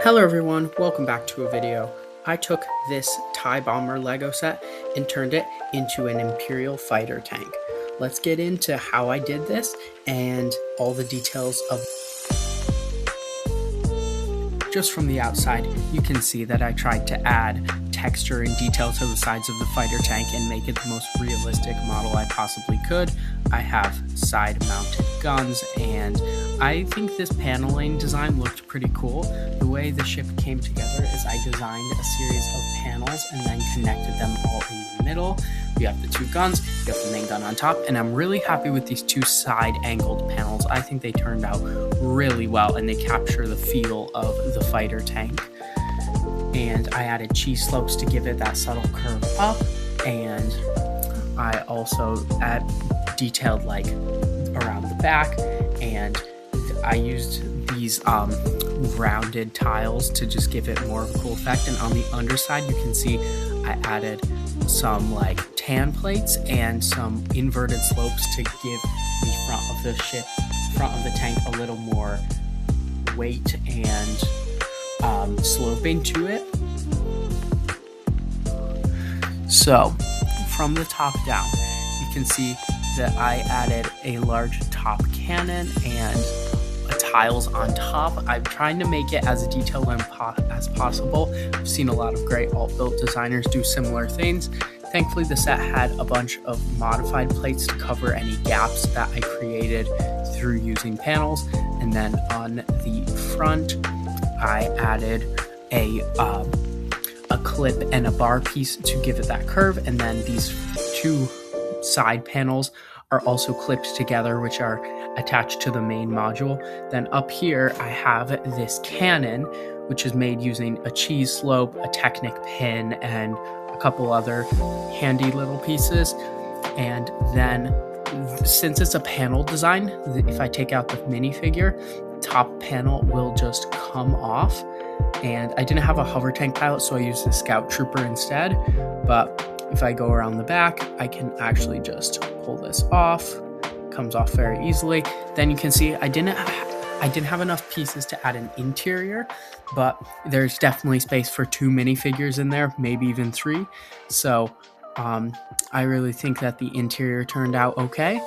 Hello everyone, welcome back to a video. I took this TIE Bomber Lego set and turned it into an Imperial Fighter Tank. Let's get into how I did this and all the details of. Just from the outside, you can see that I tried to add texture and detail to the sides of the fighter tank and make it the most realistic model I possibly could. I have side-mounted guns, and I think this paneling design looked pretty cool. The way the ship came together is I designed a series of panels and then connected them all in the middle. We have the two guns, we have the main gun on top, and I'm really happy with these two side-angled panels. I think they turned out really well, and they capture the feel of the fighter tank. And I added cheese slopes to give it that subtle curve up, and I also detailed like around the back, and I used these rounded tiles to just give it more of a cool effect. And on the underside, you can see I added some like tan plates and some inverted slopes to give the front of the tank a little more weight and sloping to it. So from the top down, you can see that I added a large top cannon and tiles on top. I'm trying to make it as detailed as possible. I've seen a lot of great alt-built designers do similar things. Thankfully, the set had a bunch of modified plates to cover any gaps that I created through using panels. And then on the front, I added a clip and a bar piece to give it that curve. And then these two side panels are also clipped together, which are attached to the main module. Then up here, I have this cannon, which is made using a cheese slope, a Technic pin, and a couple other handy little pieces. And then since it's a panel design, if I take out the minifigure, top panel will just come off. And I didn't have a hover tank pilot, so I used the Scout Trooper instead. But if I go around the back, I can actually just pull this off. It comes off very easily. Then you can see I didn't have enough pieces to add an interior, but there's definitely space for 2 minifigures in there, maybe even 3. So I really think that the interior turned out okay.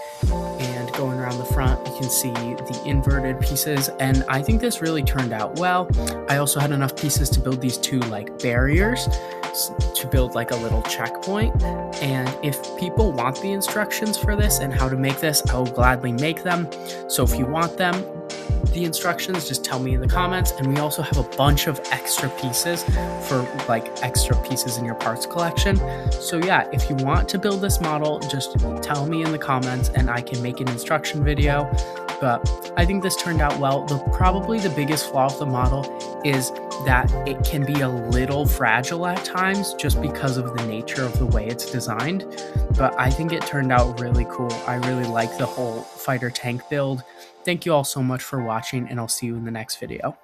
And going around the front, you can see the inverted pieces, and I think this really turned out well. I also had enough pieces to build these 2 like barriers to build like a little checkpoint. And if people want the instructions for this and how to make this, I will gladly make them. So if you want them, the instructions, just tell me in the comments. And we also have a bunch of extra pieces for like extra pieces in your parts collection. So yeah, if you want to build this model, just tell me in the comments and I can make an instruction video. But I think this turned out well. Probably the biggest flaw of the model is that it can be a little fragile at times just because of the nature of the way it's designed. But I think it turned out really cool. I really like the whole fighter tank build. Thank you all so much for watching, and I'll see you in the next video.